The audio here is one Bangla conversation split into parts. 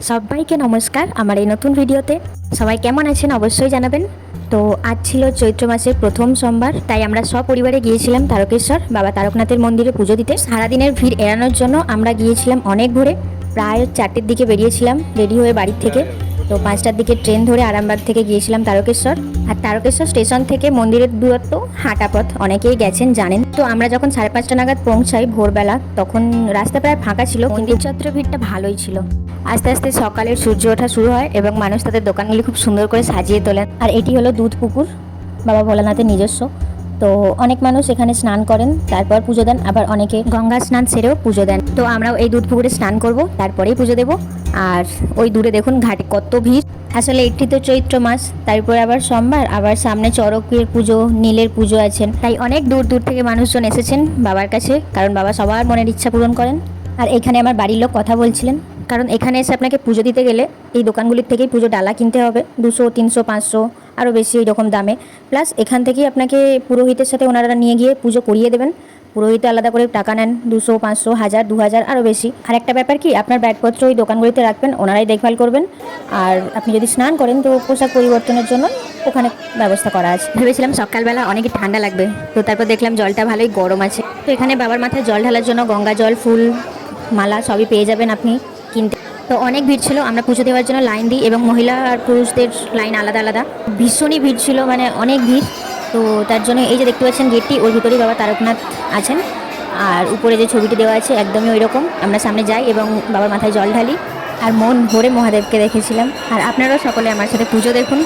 সবাইকে নমস্কার আমার এই নতুন ভিডিওতে। সবাই কেমন আছেন অবশ্যই জানাবেন। তো আজ ছিল চৈত্র মাসের প্রথম সোমবার, তাই আমরা সপরিবারে গিয়েছিলাম তারকেশ্বর বাবা তারকনাথের মন্দিরে পুজো দিতে। সারাদিনের ভিড় এড়ানোর জন্য আমরা গিয়েছিলাম অনেক ভোরে, প্রায় 4টের দিকে বেরিয়েছিলাম রেডি হয়ে বাড়ির থেকে। তো 5টার দিকে ট্রেন ধরে আরামবাগ থেকে গিয়েছিলাম তারকেশ্বর। আর তারকেশ্বর স্টেশন থেকে মন্দিরের দূরত্ব হাঁটা পথ, অনেকেই গেছেন জানেন। তো আমরা যখন 5:30টা নাগাদ পৌঁছাই ভোরবেলা, তখন রাস্তা প্রায় ফাঁকা ছিল, মন্দির চত্বরে ভিড়টা ভালোই ছিল। আস্তে আস্তে সকালের সূর্য ওঠা শুরু হয় এবং মানুষ তাদের দোকানগুলি খুব সুন্দর করে সাজিয়ে তোলেন। আর এটি হলো দুধ পুকুর, বাবা ভোলানাথের নিজস্ব। তো অনেক মানুষ এখানে স্নান করেন, তারপর পুজো দেন, আবার অনেকে গঙ্গা স্নান সেরেও পুজো দেন। তো আমরাও এই দুধ পুকুরে স্নান করব, তারপরেই পুজো দেব। আর ওই দূরে দেখুন ঘাটে কত ভিড়। আসলে একটি তো চৈত্র মাস, তারপরে আবার সোমবার, আবার সামনে চড়কের পুজো, নীলের পুজো আছেন, তাই অনেক দূর দূর থেকে মানুষজন এসেছেন বাবার কাছে, কারণ বাবা সবার মনের ইচ্ছা পূরণ করেন। আর এখানে আমার বাড়ির লোক কথা বলছিলেন, কারণ এখানে এসে আপনাকে পুজো দিতে গেলে এই দোকানগুলির থেকেই পুজো ডালা কিনতে হবে, 200, 300, 500 আরও বেশি এইরকম দামে। প্লাস এখান থেকেই আপনাকে পুরোহিতের সাথে ওনারা নিয়ে গিয়ে পুজো করিয়ে দেবেন। পুরোহিতে আলাদা করে টাকা নেন, 200, 500, 1000, 2000 আরও বেশি। আর একটা ব্যাপার কি, আপনার ব্যাগপত্র ওই দোকানগুলিতে রাখবেন, ওনারাই দেখভাল করবেন। আর আপনি যদি স্নান করেন তো পোশাক পরিবর্তনের জন্য ওখানে ব্যবস্থা করা আছে। ভেবেছিলাম সকালবেলা অনেক ঠান্ডা লাগবে, তো তারপর দেখলাম জলটা ভালোই গরম আছে। তো এখানে বাবার মাথায় জল ঢালার জন্য গঙ্গা জল, ফুল মালা সবই পেয়ে যাবেন আপনি কিনতে। তো অনেক ভিড় ছিল, আমরা পুজো দেওয়ার জন্য লাইন দিই এবং মহিলা আর পুরুষদের লাইন আলাদা আলাদা। ভীষণই ভিড় ছিল, মানে অনেক ভিড়। তো তার জন্য এই যে দেখতে পাচ্ছেন গেটটি, ওর ভিতরেই বাবা তারকনাথ আছেন। আর উপরে যে ছবিটি দেওয়া আছে একদমই ওই রকম। আমরা সামনে যাই এবং বাবার মাথায় জল ঢালি, আর মন ভরে মহাদেবকে দেখেছিলাম। আর আপনারাও সকলে আমার সাথে পুজো দেখুন।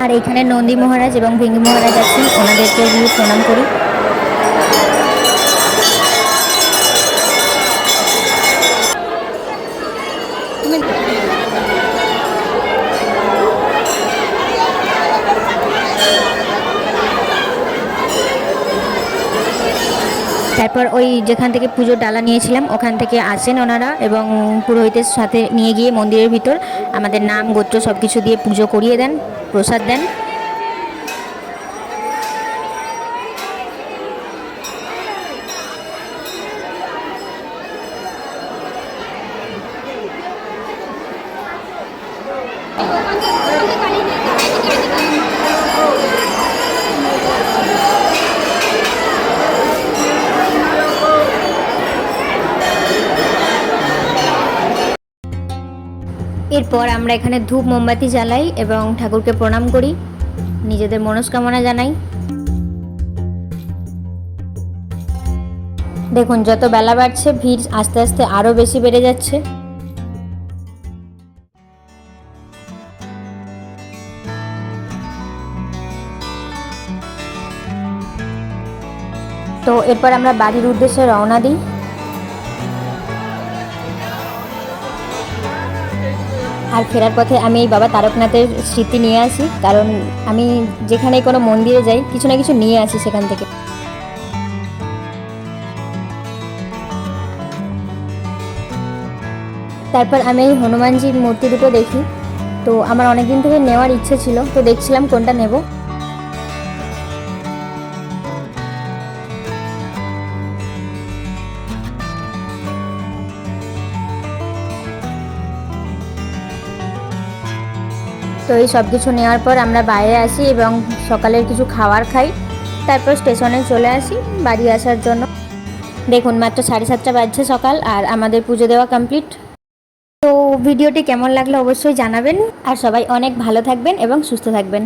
আর এখানে নন্দী মহারাজ এবং ভৃঙ্গি মহারাজ আছেন, ওনাদেরকে গিয়ে প্রণাম করি। তারপর ওই যেখান থেকে পুজোর ডালা নিয়েছিলাম ওখান থেকে আসেন ওনারা এবং পুরোহিতের সাথে নিয়ে গিয়ে মন্দিরের ভিতর আমাদের নাম গোত্র সব কিছু দিয়ে পুজো করিয়ে দেন, প্রসাদ দেন। এরপর আমরা এখানে ধূপ মোমবাতি জ্বালাই এবং ঠাকুরকে প্রণাম করি, নিজেদের মনস্কামনা জানাই। দেখুন যত বেলা বাড়ছে ভিড় আস্তে আস্তে আরও বেশি বেড়ে যাচ্ছে। তো এরপর আমরা বাড়ির উদ্দেশ্যে রওনা দিই। আর ফেরার পথে আমি এই বাবা তারকনাথের স্মৃতি নিয়ে আসি, কারণ আমি যেখানে কোনো মন্দিরে যাই কিছু না কিছু নিয়ে আসি সেখান থেকে। তারপর আমি এই হনুমানজির মূর্তি দুটো দেখি, তো আমার অনেকদিন থেকে নেওয়ার ইচ্ছে ছিল, তো দেখছিলাম কোনটা নেব। তো এই সব কিছু নেওয়ার পর আমরা বাইরে আসি এবং সকালের কিছু খাবার খাই, তারপর স্টেশনে চলে আসি বাড়ি আসার জন্য। দেখুন মাত্র 7:30 বাজছে সকাল, আর আমাদের পুজো দেওয়া কমপ্লিট। তো ভিডিওটি কেমন লাগলো অবশ্যই জানাবেন, আর সবাই অনেক ভালো থাকবেন এবং সুস্থ থাকবেন।